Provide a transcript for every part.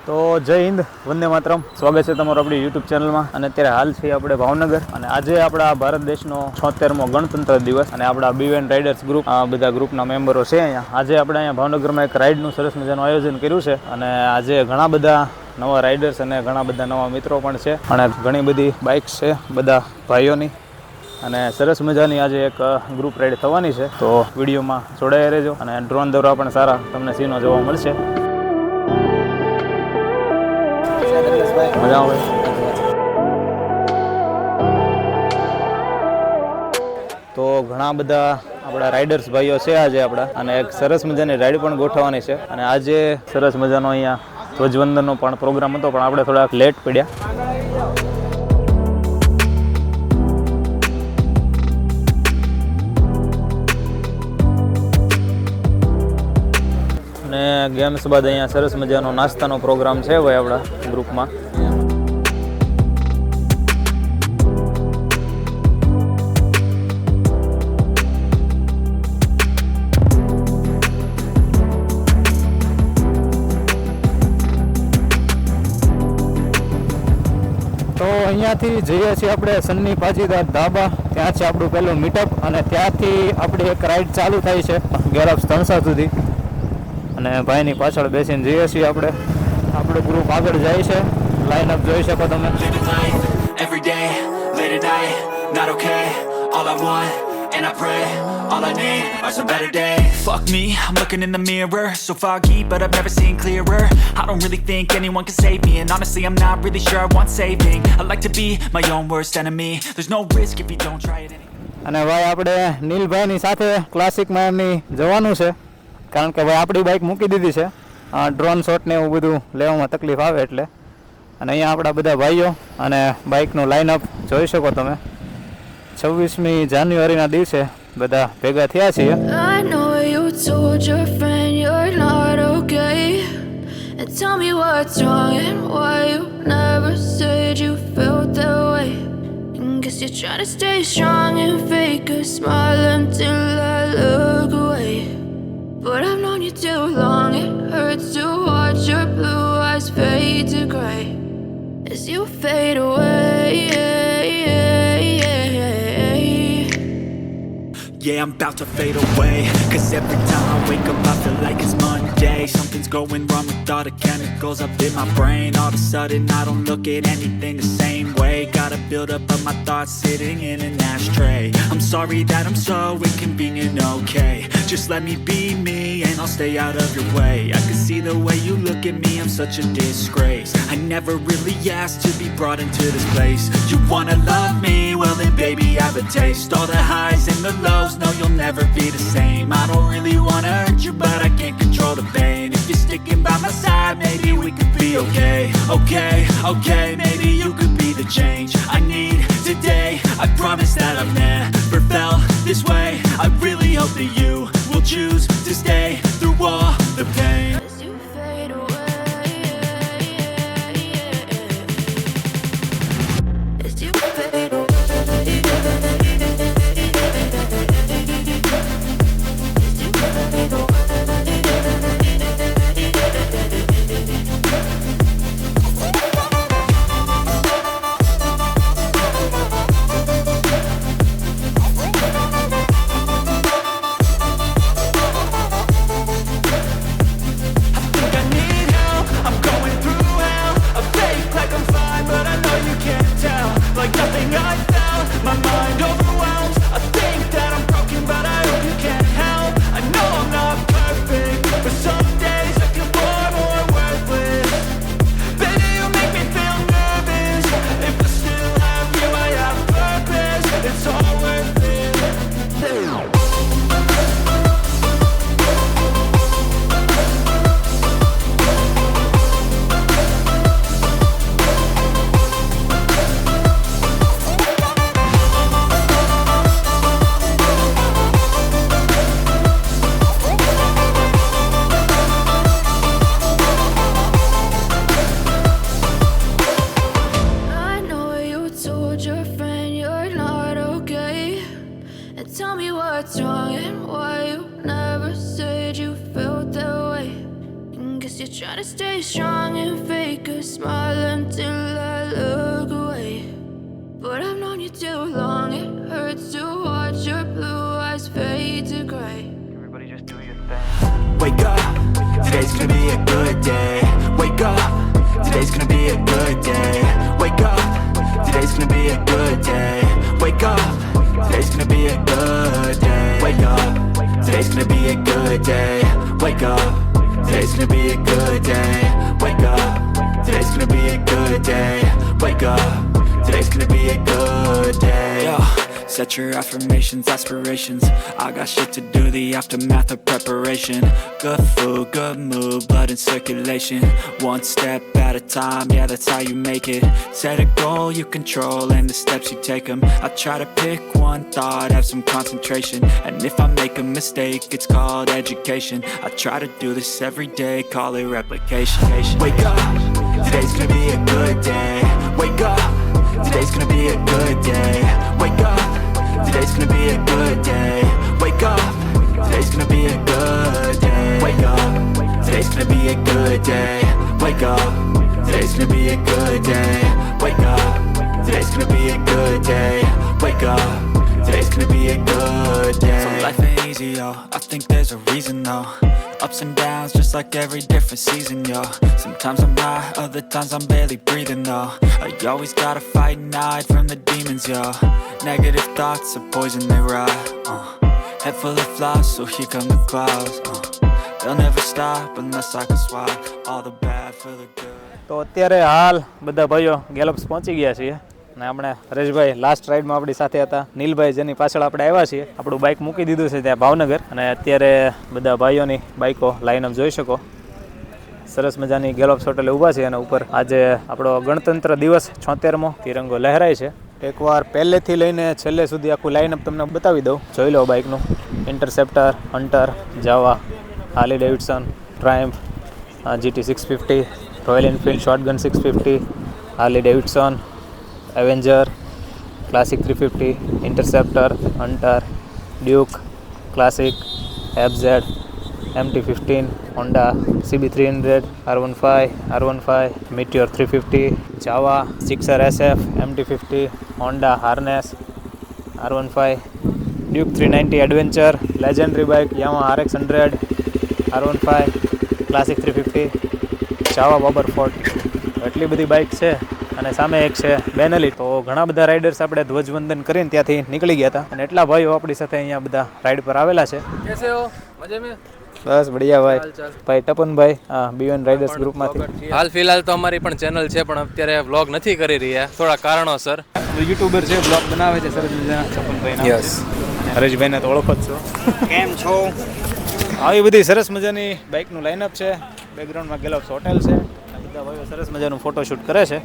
તો જય હિન્દ, વંદે માતરમ. સ્વાગત છે તમારું આપણી યુટ્યુબ ચેનલમાં. અને અત્યારે હાલ છે આપણે ભાવનગર, અને આજે આપણા ભારત દેશનો 76મો ગણતંત્ર દિવસ, અને આપણા બીવેન રાઇડર્સ ગ્રુપ બધા ગ્રુપના મેમ્બરો છે અહીંયા. આજે આપણે અહીંયા ભાવનગરમાં એક રાઇડનું સરસ મજાનું આયોજન કર્યું છે, અને આજે ઘણા બધા નવા રાઇડર્સ અને ઘણા બધા નવા મિત્રો પણ છે, અને ઘણી બધી બાઇક્સ છે બધા ભાઈઓની, અને સરસ મજાની આજે એક ગ્રુપ રાઇડ થવાની છે. તો વિડીયોમાં જોડાયા રહેજો, અને ડ્રોન દ્વારા પણ સારા તમને સીનો જોવા મળશે. મજા આવે. તો ઘણા બધા આપણા રાઇડર્સ ભાઈઓ છે આજે આપણા, અને એક સરસ મજાની રાઇડ પણ ગોઠવવાની છે. અને આજે સરસ મજાનો અહીંયા ધ્વજવંદનનો પણ પ્રોગ્રામ હતો, પણ આપણે થોડાક લેટ પડ્યા. અને ગેમ્સ બાદ અહીંયા સરસ મજાનો નાસ્તાનો પ્રોગ્રામ છે ભાઈ આપણા ગ્રુપમાં. તો અહીંયાથી જઈએ છીએ આપણે સન્ની પાજીદાર ધાબા. ત્યાં છે આપણું પહેલું મીટઅપ, અને ત્યાંથી આપણી એક રાઇડ ચાલુ થાય છે ગેરપ્સ ધણસા સુધી. અને ભાઈની પાછળ બેસીને જઈએ છીએ આપણે. આપણું ગ્રુપ આગળ જાય છે. લાઇનઅપ જોઈ શકો તમે. And I pray, all I need are some better days. Fuck me, I'm looking in the mirror, so foggy, but I've never seen clearer. I don't really think anyone can save me, and honestly I'm not really sure I want saving. I like to be my own worst enemy. There's no risk if you don't try it anyway. અને ભાઈ આપણે નીલભાઈની સાથે ક્લાસિકમાં એમની જવાનું છે, કારણ કે ભાઈ આપણી બાઇક મૂકી દીધી છે. ડ્રોન શોટ ને એવું બધું લેવામાં તકલીફ આવે એટલે. અને અહીંયા આપણા બધા ભાઈઓ અને બાઇકનું લાઇનઅપ જોઈ શકો તમે. 26મી જાન્યુઆરીના દિવસે બધા ભેગા થયા છીએ. I know you told your friend you're not okay, and tell me what's wrong and why you never said you felt that way. And guess you're trying to stay strong and fake a smile until I look away. But I've known you too long, it hurts to watch your blue eyes fade to gray as you fade away. Yeah, I'm about to fade away, cause every time I wake up I feel like it's Monday. Something's going wrong with all the chemicals up in my brain. All of a sudden I don't look at anything the same way. Gotta build up of my thoughts sitting in an ashtray. I'm sorry that I'm so inconvenient, okay. Just let me be me and I'll stay out of your way. I can see the way you look at me, I'm such a disgrace. I never really asked to be brought into this place. You wanna love me? Well then baby have a taste. All the highs and the lows, no you'll never be the same. I don't really wanna hurt you, but I can't control the pain. If you're sticking by my side, maybe we could be okay. Okay, maybe you could be the change I need today. I promise that I've never felt this way. I really hope that you will choose to stay through all the pain. As you fade away, as you fade away. what's wrong and why you never said you felt that way. And guess you're trying to stay strong and fake today's gonna be a good day. Wake up, today's gonna be a good day. Wake up, today's gonna be a good day. Wake up, today's gonna be a good day. Wake up, today's gonna be a good day. Wake up, today's gonna be a good day. Wake up, today's gonna be a good day. Wake up, today's gonna be a good day. Yo, set your affirmations, aspirations. I got shit to do, the aftermath of preparation. Good food, good mood, blood in circulation. One step at a time, yeah, that's how you make it. Set a goal you control and the steps you take them. I try to pick one thought, have some concentration. And if I make a mistake, it's called education. I try to do this every day, call it replication. Wake up, today's gonna be a good day. Wake up, today's gonna be a good day. Wake up, today's gonna be a good day. Wake up, today's gonna be a good day. Wake up, today's gonna be a good day. Wake up, today's gonna be a good day. Wake up, today's gonna be a good day. Wake up, today's gonna be a good day. So life ain't easy, yo, I think there's a reason though. Ups and downs, just like every different season, yo. Sometimes I'm high, other times I'm barely breathing, though. You always gotta fight and hide from the demons, yo. Negative thoughts are poison, they rot. Head full of flies, so here come the clouds. They'll never stop unless I can swap all the bad for the good. તો અત્યારે હાલ બધા ભાઈઓ ગેલોપ્સ પહોંચી ગયા છીએ અને આપણે હરેશભાઈ લાસ્ટ રાઈડમાં આપણી સાથે હતા. નીલભાઈ જેની પાછળ આપણે આવ્યા છીએ, આપણું બાઇક મૂકી દીધું છે ત્યાં ભાવનગર અને અત્યારે બધા ભાઈઓની બાઇકો લાઈનઅપ જોઈ શકો. સરસ મજાની ગેલોપ્સ હોટલે ઊભા છે અને ઉપર આજે આપણો ગણતંત્ર દિવસ 76મો તિરંગો લહેરાય છે. એકવાર પહેલેથી લઈને છેલ્લે સુધી આખું લાઈનઅપ તમને બતાવી દઉં. જોઈ લો બાઇકનું. Interceptor, Hunter, Jawa, Harley Davidson, Triumph, GT 650, Royal Enfield Shotgun 650, Harley Davidson, Avenger, Classic 350, Interceptor, Hunter, Duke, Classic, FZ, MT-15, Honda CB300, R15, Meteor 350, Jawa, Sixer SF, MT-50, Honda harness, R15, Duke 390 Adventure, legendary bike Yamaha RX100, R15, Classic 350, Jawa Bobber ફોર્ટ. એટલી બધી bike છે અને સામે એક છે બેનલી. તો ઘણા બધા રાઇડર્સ આપણે ધ્વજવંદન કરીને ત્યાંથી નીકળી ગયા હતા અને એટલા ભાઈઓ આપણી સાથે અહીંયા બધા રાઇડ પર આવેલા છે. कैसे हो? मजे में? બસ બઢિયા ભાઈ. ભાઈ ટપનભાઈ B1 રાઇડર્સ ગ્રુપમાંથી. હાલ ફિલહાલ તો અમારી પણ ચેનલ છે પણ અત્યારે વ્લોગ નથી કરી રહ્યા થોડા કારણોસર. યુટ્યુબર છે, બ્લોગ બનાવે છે સરસ મજાના. ટપનભાઈ Yes. હરેશભાઈને તો ઓળખો જ છો. કેમ છો? આવી બધી સરસ મજાની બાઇકનું લાઇનઅપ છે. બેકગ્રાઉન્ડમાં ગેલોપ્સ હોટેલ છે. બધા ભાઈઓ સરસ મજાનું ફોટોશૂટ કરે છે.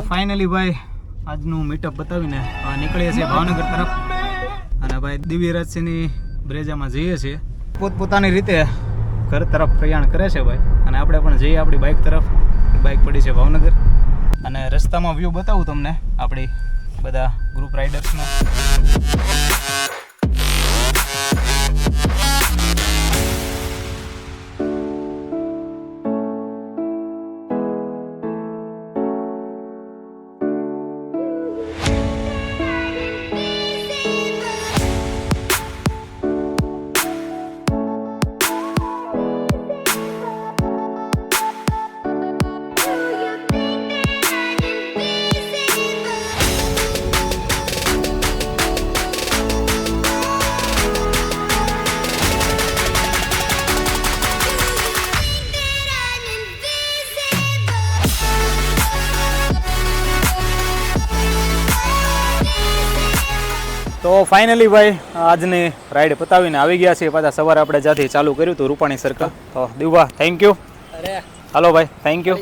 ફાઇનલી ભાઈ આજનું મીટઅપ બતાવીને નીકળીએ છીએ ભાવનગર તરફ અને ભાઈ દિવ્યરાજસિંહની બ્રેજામાં જઈએ છીએ. પોતપોતાની રીતે ઘર તરફ પ્રયાણ કરે છે ભાઈ, અને આપણે પણ જઈએ આપણી બાઇક તરફ. બાઇક પડી છે ભાવનગર, અને રસ્તામાં વ્યૂ બતાવું તમને આપણી બધા ગ્રુપ રાઇડર્સનો. તો ફાઇનલી ભાઈ આજની રાઈડ પતાવીને આવી ગયા છીએ પાછા. સવારે આપણે જ્યાંથી ચાલુ કર્યું હતું રૂપાણી સર્કલ. તો દીવા થેન્ક યુ. હાલો ભાઈ, થેન્ક યુ.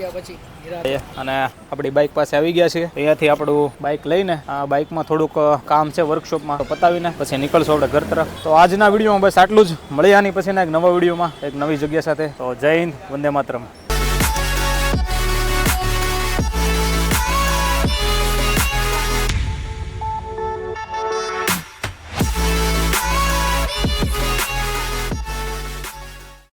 અને આપણી બાઇક પાસે આવી ગયા છીએ. અહીંયાથી આપણું બાઇક લઈને આ બાઇકમાં થોડુંક કામ છે વર્કશોપમાં, તો પતાવીને પછી નીકળશું આપણે ઘર તરફ. તો આજના વિડીયોમાં બસ આટલું જ. મળીએ આની પછીના એક નવા વિડીયોમાં એક નવી જગ્યા સાથે. તો જય હિન્દ, વંદે માતરમ.